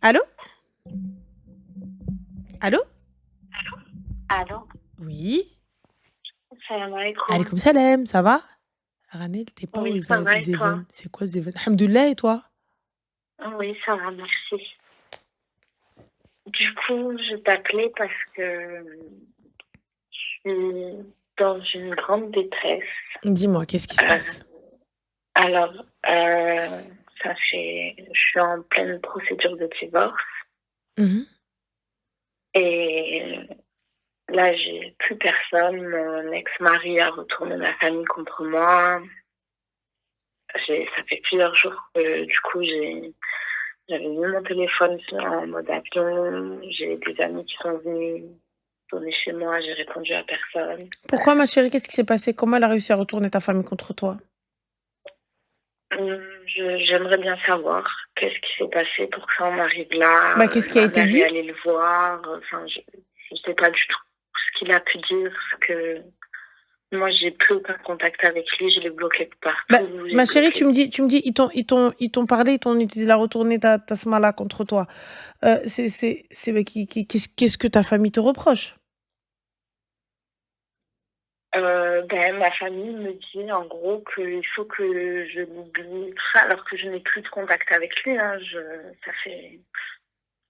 Allô? Allô? Allô? Oui. Salam alaikum. Alaykoum salam, ça va? Ranel, t'es pas Oui, aux ça va et toi? Zéven. C'est quoi Zéven? Alhamdoulilah, et toi? Oui, ça va, merci. Du coup, je t'appelais parce que je suis dans une grande détresse. Dis-moi, qu'est-ce qui se Euh, passe? alors, euh, je suis en pleine procédure de divorce Mhm. et là, j'ai plus personne. Mon ex-mari a retourné ma famille contre moi. Ça fait plusieurs jours que du coup, j'avais mis mon téléphone en mode avion. J'ai des amis qui sont venus sonner chez moi. J'ai répondu à personne. Pourquoi, ma chérie, qu'est-ce qui s'est passé? Comment elle a réussi à retourner ta famille contre toi? J'aimerais bien savoir qu'est-ce qui s'est passé pour que ça en arrive là. Bah, qu'est-ce qui a Ma été mère est dit? allée le voir. Enfin, je sais pas du tout ce qu'il a pu dire. Ce que moi, j'ai plus aucun contact avec lui. Je l'ai bloqué de Bah, partout. J'ai ma chérie, tu bloqué. me dis, ils t'ont parlé, ils t'ont utilisé la retourner ta smala contre toi. Bah, qu'est-ce que ta famille te reproche? Ben, ma famille me dit en gros qu'il faut que je l'oublie, tout ça, alors que je n'ai plus de contact avec lui. Hein. Ça fait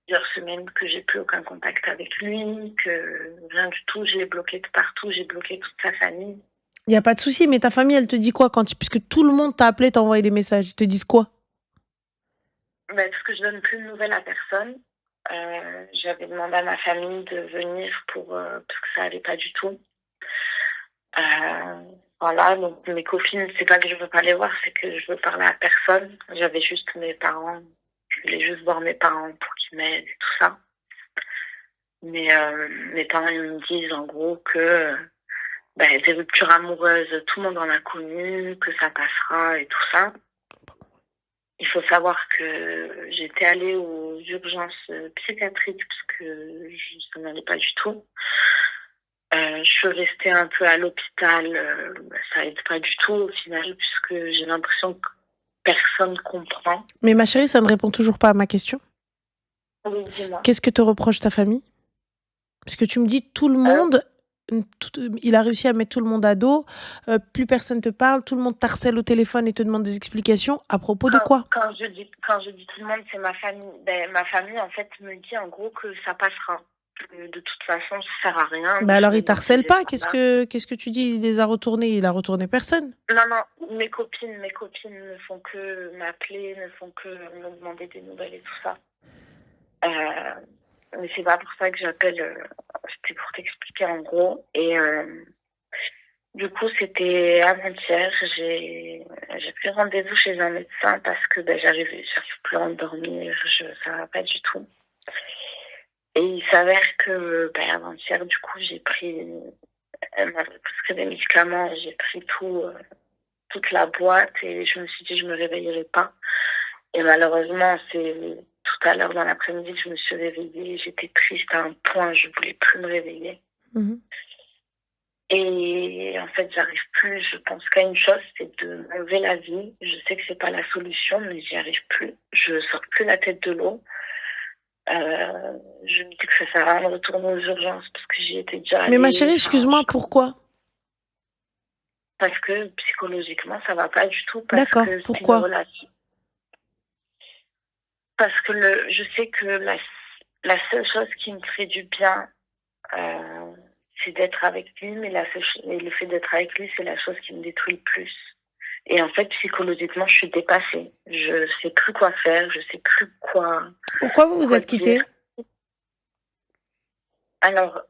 plusieurs semaines que j'ai plus aucun contact avec lui, que rien du tout. Je l'ai bloqué de partout, j'ai bloqué toute sa famille. Il y a pas de souci, mais ta famille, elle te dit quoi puisque tout le monde t'a appelé, t'a envoyé des messages, ils te disent quoi? Ben, parce que je donne plus de nouvelles à personne. J'avais demandé à ma famille de venir parce que ça allait pas du tout. Euh, voilà, donc mes copines, c'est pas que je veux pas les voir, c'est que je veux parler à personne. J'avais juste mes parents, je voulais juste voir mes parents pour qu'ils m'aident et tout ça. Mais mes parents, ils me disent en gros que ben, des ruptures amoureuses, tout le monde en a connu, que ça passera et tout ça. Il faut savoir que j'étais allée aux urgences psychiatriques parce que ça n'allait pas du tout. Je suis restée un peu à l'hôpital, ça aide pas du tout au final puisque j'ai l'impression que personne comprend. Mais ma chérie, ça ne répond toujours pas à ma question. Oui, dis-moi. Qu'est-ce que te reproche ta famille? Parce que tu me dis tout le Euh, monde, il a réussi à mettre tout le monde à dos, plus personne te parle, tout le monde t'harcèle au téléphone et te demande des explications. À propos de quoi? quand je dis tout le monde, c'est ma famille. Ben, ma famille, en fait, me dit en gros que ça passera. De toute façon, ça sert à rien de Bah se alors il mettre dans ces t'harcèle pas. Qu'est-ce états-là. que qu'est-ce que tu dis? Il les a retournés, il a retourné personne. Non, non, mes copines ne font que m'appeler, ne font que me demander des nouvelles et tout ça. Euh, mais c'est pas pour ça que j'appelle. C'était pour t'expliquer en gros. Et du coup, c'était avant-hier. J'ai pris rendez-vous chez un médecin parce que ben, j'arrive plus à endormir. Ça va pas du tout. Et il s'avère que ben, avant-hier, du coup, elle m'avait prescrit des médicaments. J'ai pris toute la boîte et je me suis dit je me réveillerai pas. Et malheureusement, c'est tout à l'heure dans l'après-midi que je me suis réveillée. J'étais triste à un point, je voulais plus me réveiller. Mhm. Et en fait, j'arrive plus. Je pense qu'à une chose, c'est de m'enlever la vie. Je sais que c'est pas la solution, mais j'y arrive plus. Je sors plus la tête de l'eau. Je me dis que ça sert à rien de retourner aux urgences parce que j'y étais déjà Mais ma allée. chérie, Enfin, excuse-moi, pourquoi? parce que psychologiquement, ça va pas du tout. Parce D'accord, que c'est une pourquoi? relation. Parce que je sais que la seule chose qui me fait du bien, euh, c'est d'être avec lui, mais et le fait d'être avec lui, c'est la chose qui me détruit le plus. Et en fait, psychologiquement, je suis dépassée. Je sais plus quoi faire, je sais plus Pourquoi vous vous quoi êtes dire. quittés? Alors,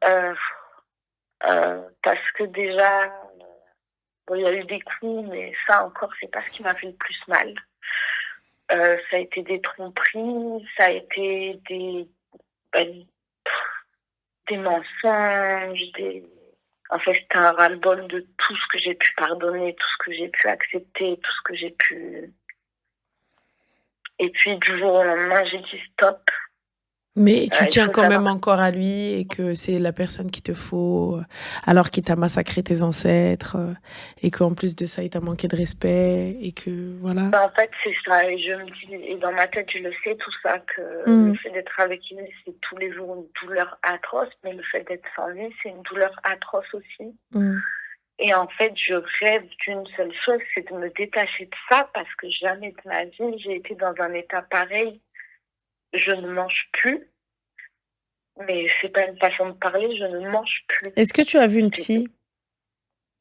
parce que déjà, bon, il y a eu des coups, mais ça encore, c'est pas ce qui m'a fait le plus mal. Ça a été des tromperies, ça a été ben, des mensonges, En fait, c'était un ras-le-bol de tout ce que j'ai pu pardonner, tout ce que j'ai pu accepter, tout ce que j'ai pu... Et puis, du jour au lendemain, j'ai dit stop. Mais tu Il tiens faut quand même savoir. encore à lui et que c'est la personne qu'il te faut, alors qu'il t'a massacré tes ancêtres, et qu'en plus de ça, il t'a manqué de respect et que voilà. En fait, c'est ça. Et je me dis, et dans ma tête, je le sais tout ça, que le Mmh. fait d'être avec lui, c'est tous les jours une douleur atroce, mais le fait d'être sans lui, c'est une douleur atroce aussi. Mmh. Et en fait, je rêve d'une seule chose, c'est de me détacher de ça, parce que jamais de ma vie, j'ai été dans un état pareil. Je ne mange plus, mais c'est pas une façon de parler, je ne mange plus. Est-ce que tu as vu une C'est- psy?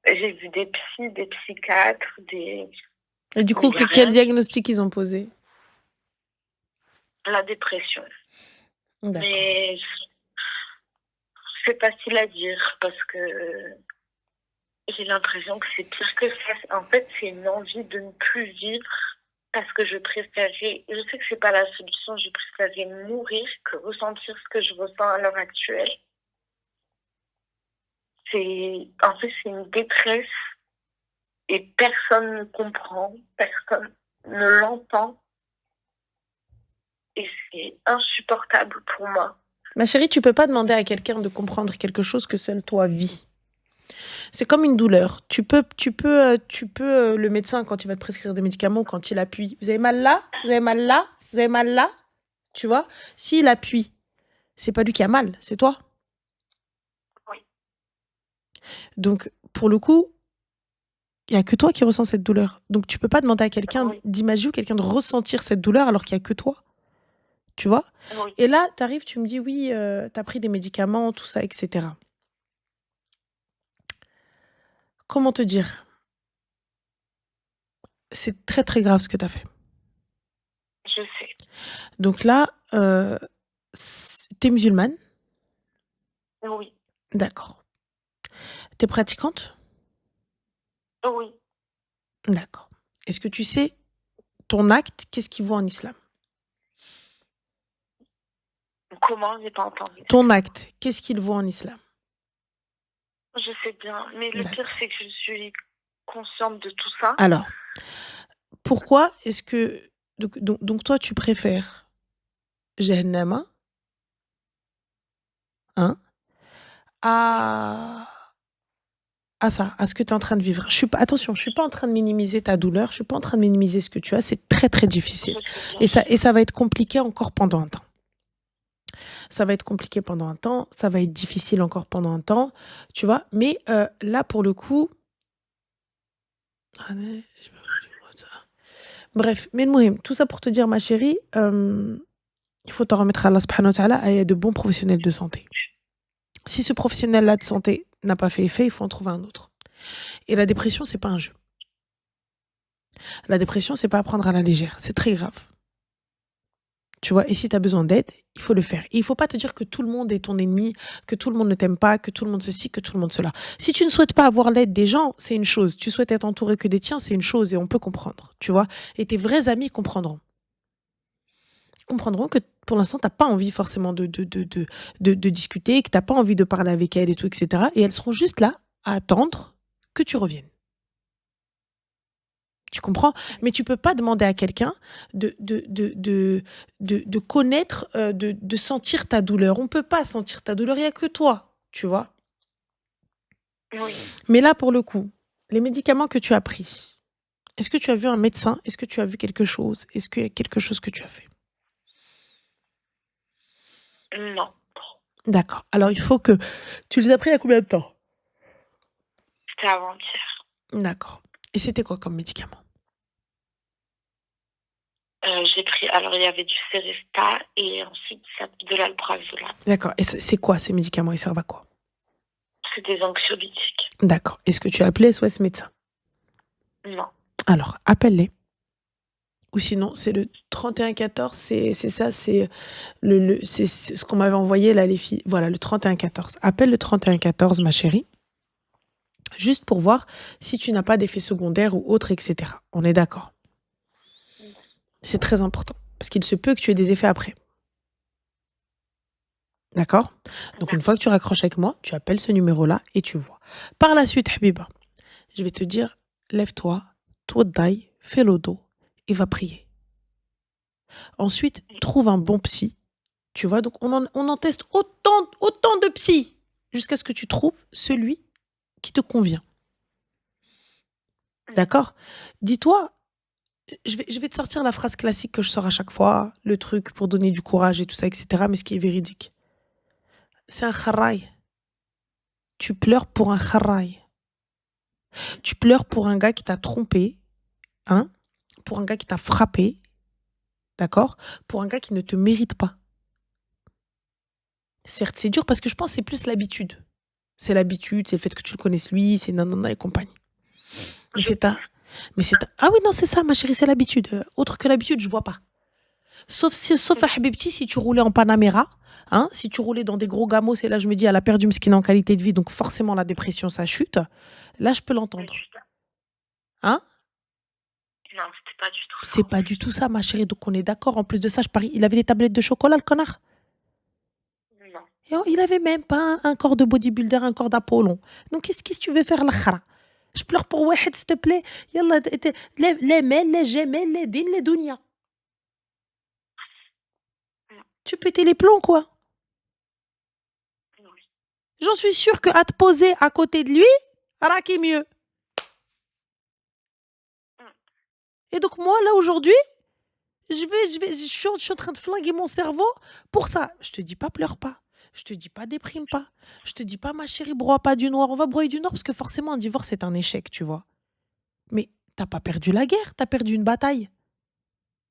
J'ai vu des psys, des psychiatres, Et du mais coup, il n'y a quel rien. diagnostic ils ont posé? La dépression. D'accord. Mais c'est facile à dire parce que j'ai l'impression que c'est pire que ça. En fait, c'est une envie de ne plus vivre parce que je sais que c'est pas la solution, je préférerais mourir que ressentir ce que je ressens à l'heure actuelle. En fait, c'est une détresse et personne ne comprend, personne ne l'entend et c'est insupportable pour moi. Ma chérie, tu peux pas demander à quelqu'un de comprendre quelque chose que seul toi vis. C'est comme une douleur. Le médecin, quand il va te prescrire des médicaments, quand il appuie, vous avez mal là, vous avez mal là, vous avez mal là, tu vois. S'il appuie, c'est pas lui qui a mal, c'est toi. Oui. Donc, pour le coup, il y a que toi qui ressens cette douleur. Donc, tu peux pas demander à quelqu'un Oui, d'imaginer ou quelqu'un de ressentir cette douleur alors qu'il y a que toi, tu vois. oui, Et là, t'arrives, tu me dis oui, t'as pris des médicaments, tout ça, etc. Comment te dire? C'est très très grave ce que t'as fait. je sais. Donc là, t'es musulmane? Oui, D'accord. T'es pratiquante? oui. D'accord. Est-ce que tu sais ton acte, qu'est-ce qu'il vaut en islam? Comment? J'ai pas entendu. Ton acte, qu'est-ce qu'il vaut en islam? Je sais bien, mais le pire, D'accord. c'est que je suis consciente de tout ça. Alors, pourquoi est-ce que donc toi tu préfères Jahannama, hein, Oui, à ça, à ce que tu es en train de vivre. Attention, je suis pas en train de minimiser ta douleur, je suis pas en train de minimiser ce que tu as, c'est très très difficile. je sais bien. Et ça va être compliqué encore pendant un temps. Ça va être compliqué pendant un temps, ça va être difficile encore pendant un temps, tu vois? Mais là pour le coup, bref, mais المهم, tout ça pour te dire ma chérie, il faut t'en remettre à Allah subhanahu wa ta'ala et il y a de bons professionnels de santé. Si ce professionnel-là de santé n'a pas fait effet, il faut en trouver un autre. Et la dépression, c'est pas un jeu. La dépression, c'est pas à prendre à la légère, c'est très grave. Tu vois? Et si tu as besoin d'aide, il faut le faire. Et il faut pas te dire que tout le monde est ton ennemi, que tout le monde ne t'aime pas, que tout le monde ceci, que tout le monde cela. Si tu ne souhaites pas avoir l'aide des gens, c'est une chose. Tu souhaites être entouré que des tiens, c'est une chose et on peut comprendre, tu vois? Et tes vrais amis comprendront. Comprendront que pour l'instant, tu as pas envie forcément de discuter, que tu as pas envie de parler avec elles et tout, etc. Et elles seront juste là à attendre que tu reviennes. Tu comprends? Mais tu peux pas demander à quelqu'un de connaître, de sentir ta douleur. On peut pas sentir ta douleur, il y a que toi, tu vois? Oui. Mais là, pour le coup, les médicaments que tu as pris, est-ce que tu as vu un médecin? Est-ce que tu as vu quelque chose? Est-ce qu'il y a quelque chose que tu as fait? Non. D'accord. Alors il faut que tu les as pris il y a combien de temps? C'était avant-hier. D'accord. Et c'était quoi comme médicament? J'ai pris, alors il y avait du Seresta et ensuite de l'Alprazolam. D'accord. Et c'est quoi ces médicaments? Ils servent à quoi? C'est des anxiolytiques. D'accord. Est-ce que tu as appelé SOS médecin? Non. Alors, appelle-les. Ou sinon, c'est le 3114, c'est ça, c'est c'est ce qu'on m'avait envoyé là, les filles. Voilà, le 3114. Appelle le 3114, ma chérie, juste pour voir si tu n'as pas d'effets secondaires ou autres, etc. On est d'accord. C'est très important, parce qu'il se peut que tu aies des effets après. D'accord? Donc, une fois que tu raccroches avec moi, tu appelles ce numéro-là et tu vois. Par la suite, Habiba, je vais te dire, lève-toi, tawaddaï, fais le dos et va prier. Ensuite, trouve un bon psy Tu vois, donc on en teste autant de psy jusqu'à ce que tu trouves celui qui te convient. D'accord? Dis-toi, je vais te sortir la phrase classique que je sors à chaque fois, le truc pour donner du courage et tout ça, etc. Mais ce qui est véridique. C'est un kharraï. Tu pleures pour un kharraï. Tu pleures pour un gars qui t'a trompé, hein? Pour un gars qui t'a frappé, d'accord? Pour un gars qui ne te mérite pas. Certes, c'est dur parce que je pense que c'est plus l'habitude. C'est l'habitude, c'est le fait que tu le connaisses lui, c'est nanana et compagnie. Mais Je c'est ta... Ah oui, non, c'est ça, ma chérie, c'est l'habitude. Autre que l'habitude, je vois pas. Sauf à Habibti, si tu roulais en Panamera, hein, si tu roulais dans des gros gamos, et là, je me dis, elle a perdu Mskina en qualité de vie, donc forcément, la dépression, ça chute. Là, je peux l'entendre. Hein? Non, c'était pas du tout ça. C'est pas du tout ça, ma chérie. Donc, on est d'accord. En plus de ça, je parie, il avait des tablettes de chocolat, le connard. Non. Et il avait même pas un corps de bodybuilder, un corps d'Apollon. Donc, qu'est-ce que tu veux faire, l'khara? Je pleure pour Wahed, s'il te plaît. Yallah, les mails, les gemelles, les dînes, les dounia. Tu pétais les plombs, quoi. Oui. J'en suis sûre qu'à te poser à côté de lui, Raki mieux. Et donc, moi, là, aujourd'hui, je suis en train de flinguer mon cerveau pour ça. Je te dis pas, pleure pas. Je te dis pas, déprime pas. Je te dis pas, ma chérie, broie pas du noir. On va broyer du noir parce que forcément, un divorce, c'est un échec, tu vois. Mais t'as pas perdu la guerre, t'as perdu une bataille.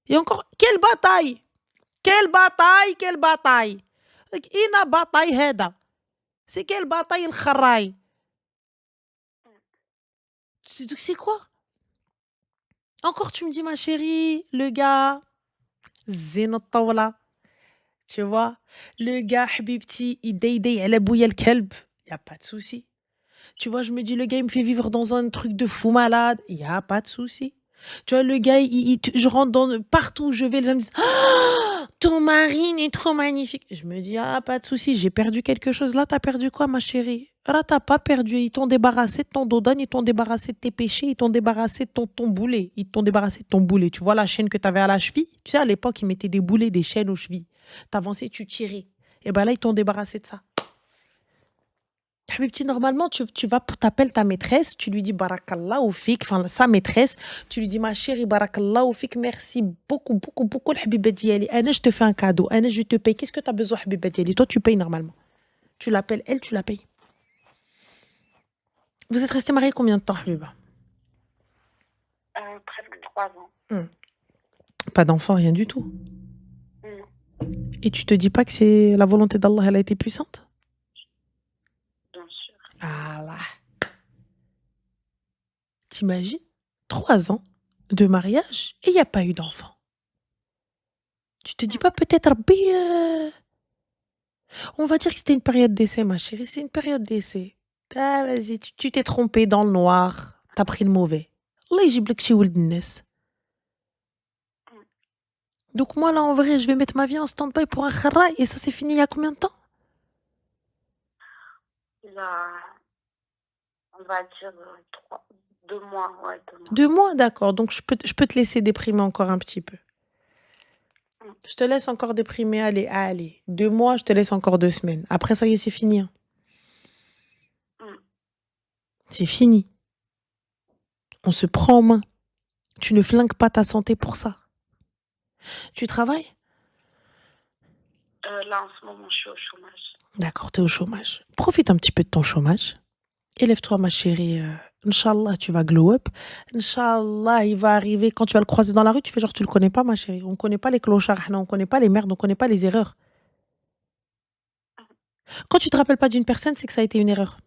Et encore, quelle bataille? Quelle bataille? Quelle bataille? Ina bataille heda. C'est quelle bataille, le kharraï? C'est quoi? Encore, tu me dis, ma chérie, le gars, zénot tawla. Tu vois, le gars, Habibti, il dédé, elle a bouillé le kelb. Il n'y a pas de souci. Tu vois, je me dis, le gars, il me fait vivre dans un truc de fou malade. Il n'y a pas de souci. Tu vois, le gars, je rentre partout où je vais, les gens me disent, ah, ton mari est trop magnifique. Je me dis, ah, pas de souci, j'ai perdu quelque chose. Là, t'as perdu quoi, ma chérie? Là, t'as pas perdu. Ils t'ont débarrassé de ton dodane, ils t'ont débarrassé de tes péchés, ils t'ont débarrassé de ton boulet. Ils t'ont débarrassé de ton boulet. Tu vois la chaîne que t'avais à la cheville? Tu sais, à l'époque, ils mettaient des boulets, des chaînes aux chevilles. T'avançais, tu tirais. Et ben là, ils t'ont débarrassé de ça. Habibti, normalement, tu vas, t'appelles ta maîtresse, tu lui dis barakallah ou fik, enfin sa maîtresse, tu lui dis ma chérie barakallah ou fik, merci beaucoup, beaucoup, beaucoup, le habiba diali. Anna, je te fais un cadeau, Anna, je te paye. Qu'est-ce que tu as besoin, habiba diali? Toi, tu payes normalement. Tu l'appelles, elle, tu la payes. Vous êtes restés mariés combien de temps, Habiba? Presque 3 ans. Pas d'enfant, rien du tout. Non, Et tu te dis pas que c'est la volonté d'Allah, elle a été puissante? bien sûr. Ah là. T'imagines? 3 ans de mariage et il n'y a pas eu d'enfant. Tu te dis pas peut-être, Rabbi, on va dire que c'était une période d'essai, ma chérie. C'est une période d'essai. Ah, vas-y, tu t'es trompé dans le noir. T'as pris le mauvais. Allah يجيب لك شي ولد الناس. Donc moi, là, en vrai, je vais mettre ma vie en stand-by pour un kharra et ça s'est fini il y a combien de temps? Il a, on va dire, 2 mois. Ouais, 2 mois. 2 mois, d'accord. Donc je peux te laisser déprimer encore un petit peu. Je te laisse encore déprimer. Allez. 2 mois, je te laisse encore 2 semaines. Après, ça y est, c'est fini. Hein. C'est fini. On se prend en main. Tu ne flingues pas ta santé pour ça. Tu travailles? Là, en ce moment, je suis au chômage. D'accord, tu es au chômage. Profite un petit peu de ton chômage. Élève-toi, ma chérie. Inch'Allah, tu vas glow up. Inch'Allah, il va arriver. Quand tu vas le croiser dans la rue, tu fais genre, tu le connais pas, ma chérie. On ne connaît pas les clochards, on ne connaît pas les merdes, on ne connaît pas les erreurs. Quand tu te rappelles pas d'une personne, c'est que ça a été une erreur.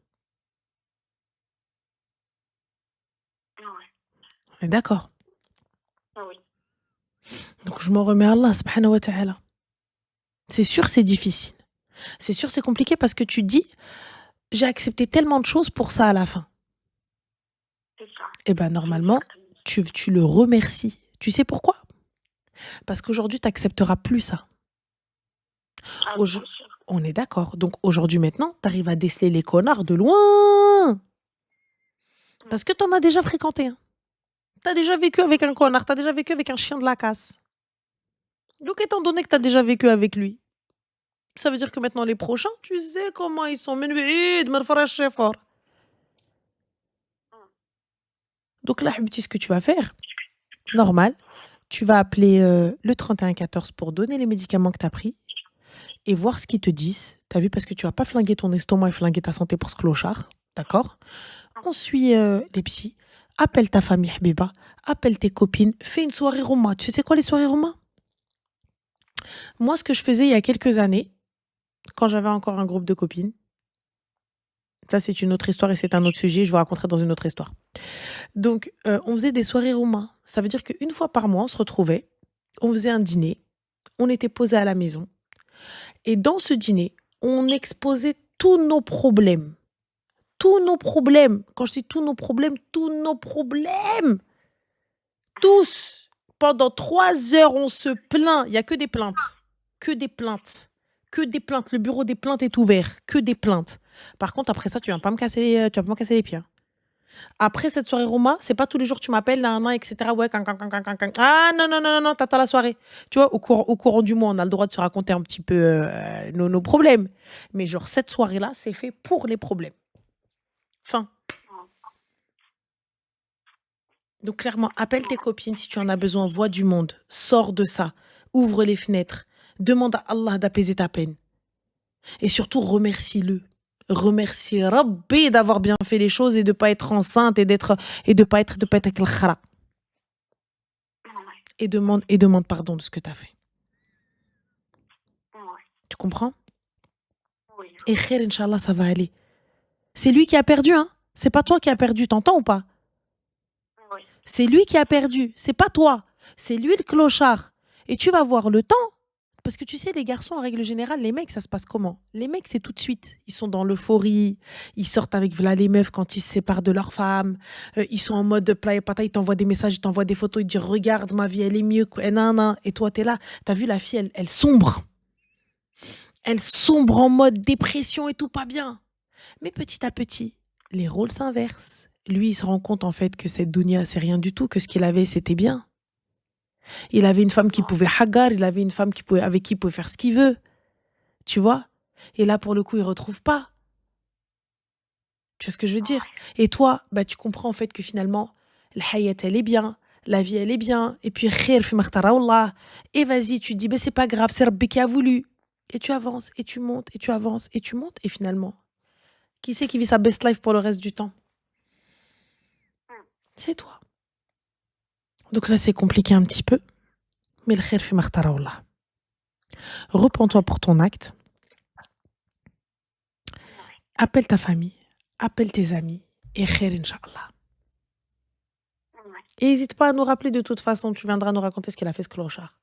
Ouais. On est d'accord. Oui. Donc je m'en remets à Allah, subhanahu wa ta'ala. C'est sûr, c'est difficile. C'est sûr, c'est compliqué parce que tu dis, j'ai accepté tellement de choses pour ça à la fin. C'est ça. Et ben normalement, tu le remercies. Tu sais pourquoi? Parce qu'aujourd'hui, tu n'accepteras plus ça. Ah, bien sûr. On est d'accord. Donc aujourd'hui, maintenant, tu arrives à déceler les connards de loin. Parce que tu en as déjà fréquenté. Hein. Tu as déjà vécu avec un connard, tu as déjà vécu avec un chien de la casse. Donc étant donné que tu as déjà vécu avec lui, Ça veut dire que maintenant, les prochains, tu sais comment ils sont. من بعيد، من الفرج شفر. Donc là, Habibti, ce que tu vas faire, normal, tu vas appeler le 3114 pour donner les médicaments que tu as pris et voir ce qu'ils te disent. T'as vu, parce que tu vas pas flinguer ton estomac et flinguer ta santé pour ce clochard. D'accord? On suit les psys. Appelle ta famille, Habiba. Appelle tes copines. Fais une soirée Roma. Tu sais c'est quoi les soirées Roma? Moi, ce que je faisais il y a quelques années, quand j'avais encore un groupe de copines, ça c'est une autre histoire et c'est un autre sujet, je vous raconterai dans une autre histoire. Donc, on faisait des soirées Roma. Ça veut dire qu'une fois par mois, on se retrouvait, on faisait un dîner, on était posé à la maison. Et dans ce dîner, on exposait tous nos problèmes. Tous nos problèmes. Quand je dis tous nos problèmes, tous nos problèmes. Tous. Pendant 3 heures, on se plaint. Il n'y a que des plaintes. Que des plaintes. Que des plaintes. Le bureau des plaintes est ouvert. Que des plaintes. Par contre, après ça, tu vas pas me casser les pieds. Hein. Après cette soirée Roma, c'est pas tous les jours tu m'appelles, etc. Ouais, ah non, non, non, non, non, t'attends la soirée. Tu vois, au courant du mois, on a le droit de se raconter un petit peu nos problèmes. Mais genre, cette soirée-là, c'est fait pour les problèmes. Fin. Donc clairement, appelle tes copines si tu en as besoin, vois du monde, sors de ça, ouvre les fenêtres, demande à Allah d'apaiser ta peine. Et surtout, remercie-le. Remercie Rabbi d'avoir bien fait les choses et de pas être enceinte et de pas être avec le khara. Et demande pardon de ce que tu as fait. Tu comprends? Et khair, Inch'Allah, ça va aller. C'est lui qui a perdu, hein? C'est pas toi qui as perdu, t'entends ou pas? C'est lui qui a perdu, c'est pas toi. C'est lui le clochard. Et tu vas voir le temps. Parce que tu sais, les garçons, en règle générale, les mecs, ça se passe comment? Les mecs, c'est tout de suite. Ils sont dans l'euphorie. Ils sortent avec v'là les meufs quand ils se séparent de leur femme. Ils sont en mode playa pata. Ils t'envoient des messages, ils t'envoient des photos. Ils te disent, regarde, ma vie, elle est mieux. Et nan. Et toi, t'es là. T'as vu, la fille, elle sombre. Elle sombre en mode dépression et tout pas bien. Mais petit à petit, les rôles s'inversent. Lui, il se rend compte en fait que cette dunya, c'est rien du tout, que ce qu'il avait, c'était bien. Il avait une femme qui pouvait hagar, il avait une femme avec qui il pouvait faire ce qu'il veut. Tu vois? Et là, pour le coup, il ne retrouve pas. Tu vois ce que je veux dire? Et toi, bah, tu comprends en fait que finalement, la hayat, elle est bien, la vie, elle est bien, et puis khair fi makhtara Allah. Et vas-y, tu te dis, bah, c'est pas grave, c'est Rabbi qui a voulu. Et tu avances, et tu montes, et tu avances, et tu montes, et finalement, qui c'est qui vit sa best life pour le reste du temps? C'est toi. Donc là, c'est compliqué un petit peu. Mais le khair fi makhtara Allah. Repends-toi pour ton acte. Appelle ta famille. Appelle tes amis. Et khair, Inch'Allah. Et n'hésite pas à nous rappeler de toute façon. Tu viendras nous raconter ce qu'il a fait, ce clochard.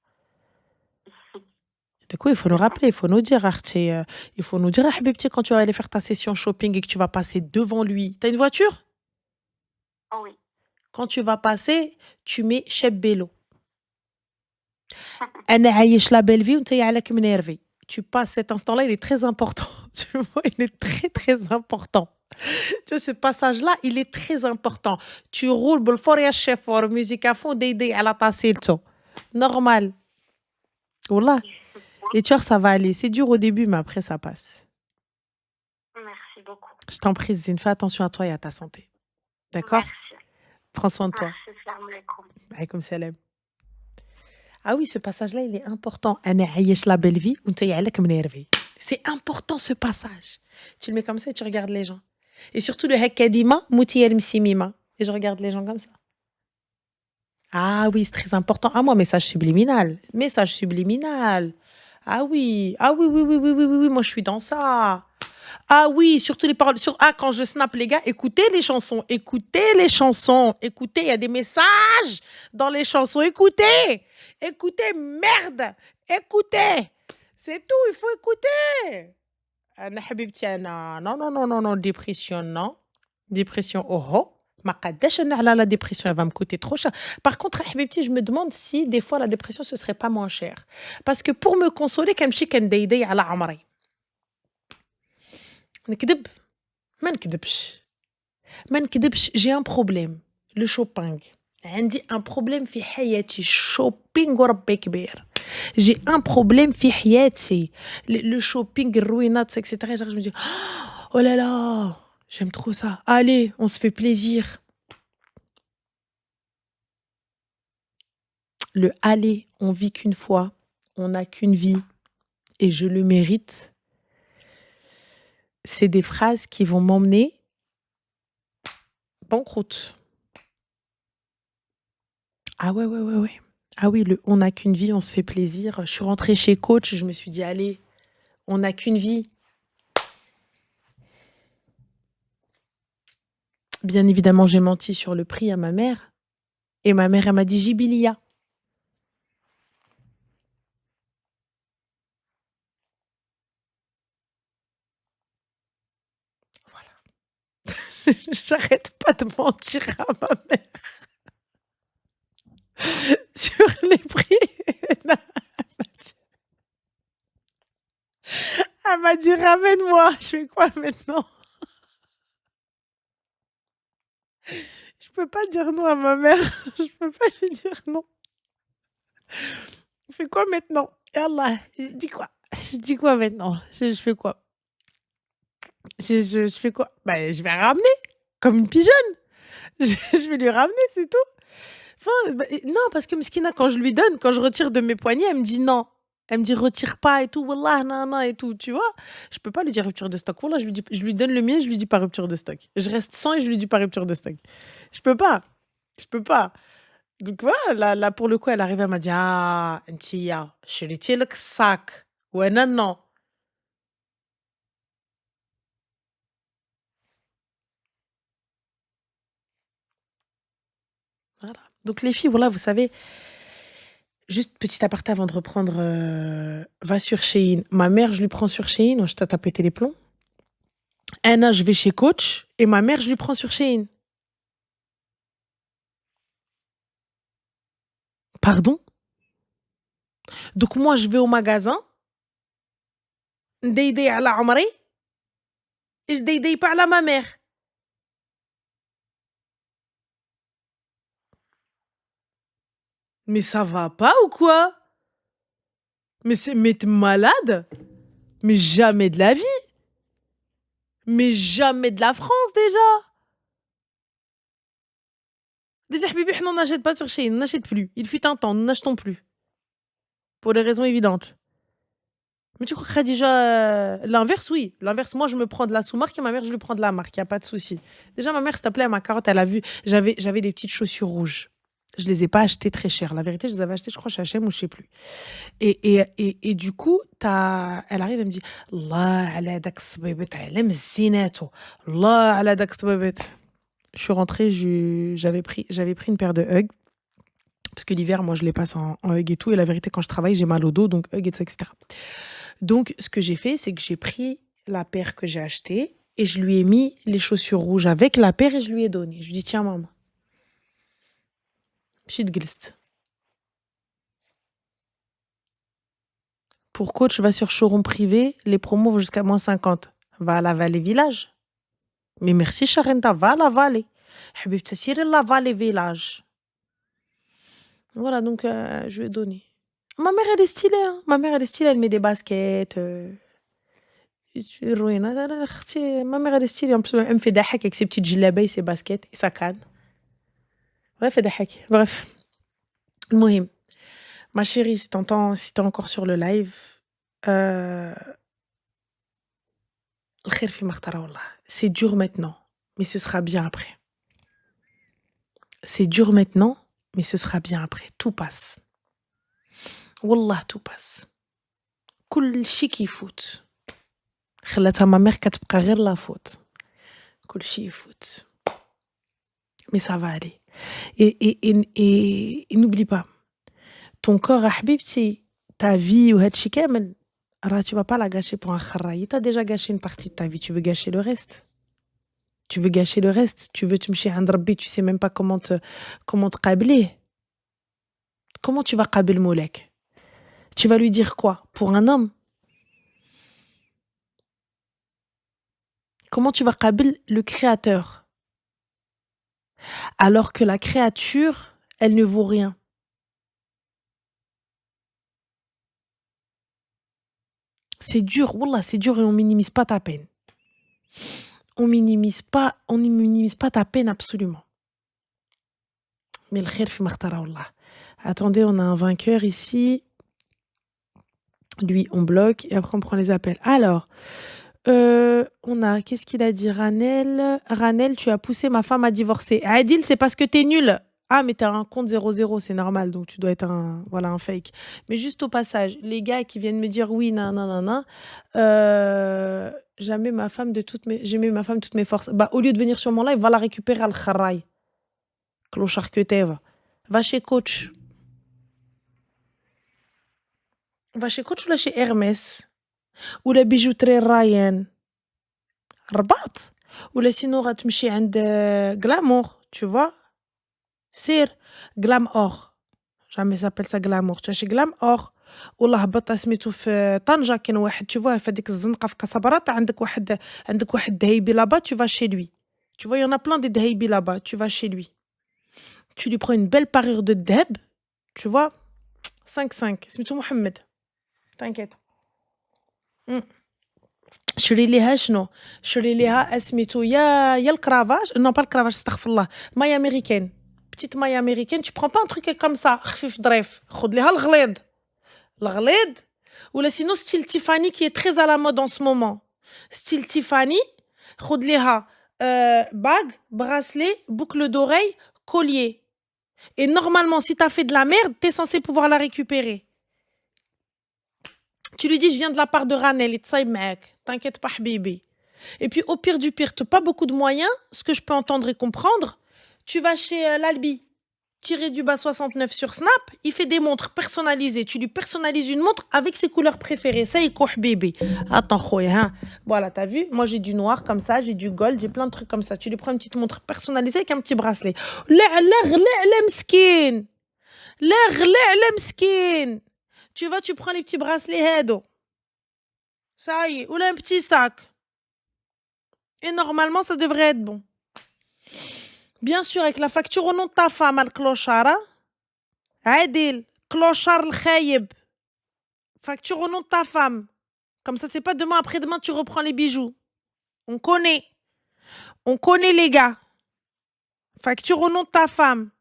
Du coup, il faut nous rappeler. Il faut nous dire, Arti. Il faut nous dire, Habibti, quand tu vas aller faire ta session shopping et que tu vas passer devant lui. T'as une voiture? Oui. Quand tu vas passer, tu mets Cheb Bello. أنا عايش la belle vie وأنت عليك منيرفي. Tu passes cet instant-là, il est très important. Tu vois, il est très, très important. Tu vois, ce passage-là, il est très important. Tu roules بالفور chef for musique à fond, dédé à la tassilto. Normal. Wallah. Et tu vois, ça va aller. C'est dur au début, mais après, ça passe. Merci beaucoup. Je t'en prie, Zine, fais attention à toi et à ta santé. D'accord? Merci. Prends soin de toi. Merci, salam alaikum. Alaykoum salam. Ah oui, ce passage-là, il est important. أنا عايش la belle vie وأنت عليك منيرفي. C'est important ce passage. Tu le mets comme ça et tu regardes les gens. Et surtout le Hakadima, Moutiel Msimima. Et je regarde les gens comme ça. Ah oui, c'est très important. Ah moi, message subliminal. Message subliminal. Ah oui. Ah oui, oui, oui, oui, oui, oui, oui. Moi, je suis dans ça. Ah oui, surtout les paroles. Quand je snap, les gars, écoutez les chansons. Écoutez les chansons. Écoutez, il y a des messages dans les chansons. Écoutez. Écoutez, merde. Écoutez. C'est tout, il faut écouter. أنا حبيبتي أنا non, dépression, non. Dépression, oh. ما قداش أنا على la dépression, elle va me coûter trop cher. Par contre, حبيبتي, je me demande si des fois la dépression, ce serait pas moins cher. Parce que pour me consoler, كنمشي كنديدي على عمري. نكذب ما نكذبش j'ai un problème le shopping عندي un problème في حياتي shopping وربي كبير J'ai un problème في حياتي. Le shopping, الروينات, etc. Genre, je me dis, oh là là, j'aime trop ça. Allez, on se fait plaisir. Le allez, on vit qu'une fois, on n'a qu'une vie et je le mérite. C'est des phrases qui vont m'emmener banqueroute. Ah ouais, ouais, ouais, ouais. Ah oui, le on n'a qu'une vie, on se fait plaisir. Je suis rentrée chez Coach, je me suis dit, allez, on n'a qu'une vie. Bien évidemment, j'ai menti sur le prix à ma mère. Et ma mère, elle m'a dit Jibilia. Voilà. J'arrête pas de mentir à ma mère sur les prix. Non, elle m'a dit ramène-moi. Je fais quoi maintenant? Je peux pas dire non à ma mère. Je peux pas lui dire non. Je fais quoi maintenant? Yallah, dis quoi? Je dis quoi maintenant? Je fais quoi? Je fais quoi? Bah, je vais ramener comme une pigeonne. Je vais lui ramener, c'est tout. Enfin, bah, non, parce que Mskina, quand je lui donne, quand je retire de mes poignets, elle me dit non. Elle me dit retire pas et tout, wallah, non, non, et tout, tu vois. Je peux pas lui dire rupture de stock. Wallah, je lui donne le mien, je lui dis pas rupture de stock. Je reste sans et je lui dis pas rupture de stock. Je peux pas. Je peux pas. Donc voilà, là, pour le coup, elle arrive, elle m'a dit ah, Ntia, je l'ai tiré le sac. Ouais, non, non. Voilà. Donc les filles, voilà, vous savez, juste petit aparté avant de reprendre, va sur Shein. Ma mère, je lui prends sur Shein, je t'ai pété les plombs. Anna, je vais chez Coach et ma mère, je lui prends sur Shein. Pardon? Donc moi, je vais au magasin, ndéydé à la Omri, et je déydé pas à la ma mère. Mais ça va pas ou quoi? Mais t'es malade? Mais jamais de la vie. Mais jamais de la France déjà. Déjà, Habibi, on n'achète pas sur Shein, on n'achète plus. Il fut un temps, nous n'achetons plus. Pour des raisons évidentes. Mais tu crois que Khadija, l'inverse, oui. L'inverse, moi, je me prends de la sous-marque et ma mère, je lui prends de la marque. Il n'y a pas de souci. Déjà, ma mère, s'il te plaît, ma carotte, elle a vu. J'avais des petites chaussures rouges. Je les ai pas achetées très chères. La vérité, je les avais achetées, je crois, chez H&M ou je sais plus. Et du coup, elle arrive, elle me dit Allah ala dak sbibet, ala mzinato. Allah ala dak sbibet. Je suis rentrée, j'avais pris une paire de Hugg. Parce que l'hiver, moi, je les passe en Hugg et tout. Et la vérité, quand je travaille, j'ai mal au dos, donc Hugg et tout, etc. Donc, ce que j'ai fait, c'est que j'ai pris la paire que j'ai achetée et je lui ai mis les chaussures rouges avec la paire et je lui ai donné. Je lui ai dit, tiens, maman. Shitglist. Pour Coach, va sur showroom privé, les promos vont jusqu'à -50. Va à la Vallée Village. Mais merci, Charenta, va à la Vallée. Habibta, sire la Vallée Village. Voilà, donc je lui ai donné. Ma mère, elle est stylée, hein. Ma mère, elle est stylée, elle met des baskets. Ruine. Ma mère, elle est stylée. En plus, elle me fait dahak avec ses petites gilabas et ses baskets et sa canne. Bref, elle dahak. Bref. Mohim. Ma chérie, si t'es encore sur le live, euh, الخير فيما اختاره الله. C'est dur maintenant, mais ce sera bien après. C'est dur maintenant, mais ce sera bien après. Tout passe. Wallah, tout passe. كل شي كيفوت. خلاتها ma mère كتبقى غير la faute. كل شي يفوت. Mais ça va aller. Et n'oublie pas, ton corps, Habibti, ta vie ou هادشي كامل, tu vas pas la gâcher pour un kharraï. T'as déjà gâché une partie de ta vie, tu veux gâcher le reste. Tu veux gâcher le reste. Tu veux تمشي عند ربي, tu sais même pas comment te قابليه. Comment tu vas قابل Moulek? Tu vas lui dire quoi? Pour un homme? Comment tu vas قابل le créateur? Alors que la créature, elle ne vaut rien. C'est dur, wallah, c'est dur et on minimise pas ta peine. On ne minimise pas ta peine absolument. Mais le khair fi ma khtara wallah. Attendez, on a un vainqueur ici. Lui, on bloque et après on prend les appels. Alors, on a qu'est-ce qu'il a dit? Ranel, tu as poussé ma femme à divorcer. Adil, c'est parce que tu es nul. Ah, mais tu as un compte 00, c'est normal, donc tu dois être un fake. Mais juste au passage, les gars qui viennent me dire oui, nan, nan, nan, nan, j'aimais ma femme de toutes mes forces. Bah, au lieu de venir sur mon live, va la récupérer al kharraï. Clochard que t'es, va. Va chez coach. Va chez coach ou là chez Hermès. Ou la bijouterie Ryan. رباط ولا sinon غتمشي عند Glamour, tu vois? سير Glam-Or. Jamais ça s'appelle ça Glamour. Tu vas chez Glam-Or والله هبط سميتو في طنجة كاين واحد tu vois في هاديك الزنقة في كاسابراتا عندك واحد دهيبي là-bas, tu vas chez lui. Tu vois, il y en a plein des دهيبي là-bas, tu vas chez lui. Tu lui prends une belle parure de dheb, tu vois? 5-5 سميتو محمد. T'inquiète. شري ليها شنو؟ شري ليها سميتو يا الكرافاج non pas الكرافاج استغفر الله ماي امريكان petite maille américaine tu prends pas un truc comme ça خفيف ظريف خد ليها الغليظ ولا sinon style Tiffany qui est très à la mode en ce moment style Tiffany خد ليها bague bracelet boucle d'oreille collier et normalement si t'as fait de la merde t'es censé pouvoir la récupérer. Tu lui dis, je viens de la part de Ranel, t'inquiète pas, habibi. Et puis, au pire du pire, tu n'as pas beaucoup de moyens, ce que je peux entendre et comprendre, tu vas chez l'Albi, tiré du bas 69 sur Snap, il fait des montres personnalisées. Tu lui personnalises une montre avec ses couleurs préférées. Ça, il court bébé. Attends, khoya, hein. Voilà, t'as vu? Moi, j'ai du noir comme ça, j'ai du gold, j'ai plein de trucs comme ça. Tu lui prends une petite montre personnalisée avec un petit bracelet. L'air, tu vas, tu prends les petits bracelets Hedo. Ça y est, ou là un petit sac. Et normalement, ça devrait être bon. Bien sûr, avec la facture au nom de ta femme, al clochard. Adil, clochard l'khayib. Facture au nom de ta femme. Comme ça, c'est pas demain, après-demain, tu reprends les bijoux. On connaît. On connaît les gars. Facture au nom de ta femme.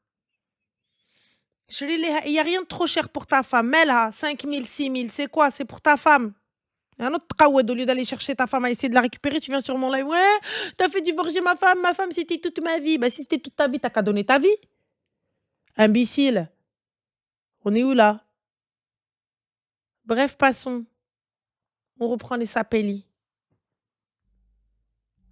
Il n'y a rien de trop cher pour ta femme. Melha, 5 000, 6 000, c'est quoi? C'est pour ta femme. Un autre taqawed, au lieu d'aller chercher ta femme à essayer de la récupérer, tu viens sur mon live. Ouais, t'as fait divorcer ma femme c'était toute ma vie. Bah si c'était toute ta vie, t'as qu'à donner ta vie. Imbécile. On est où là? Bref, passons. On reprend les sapélis.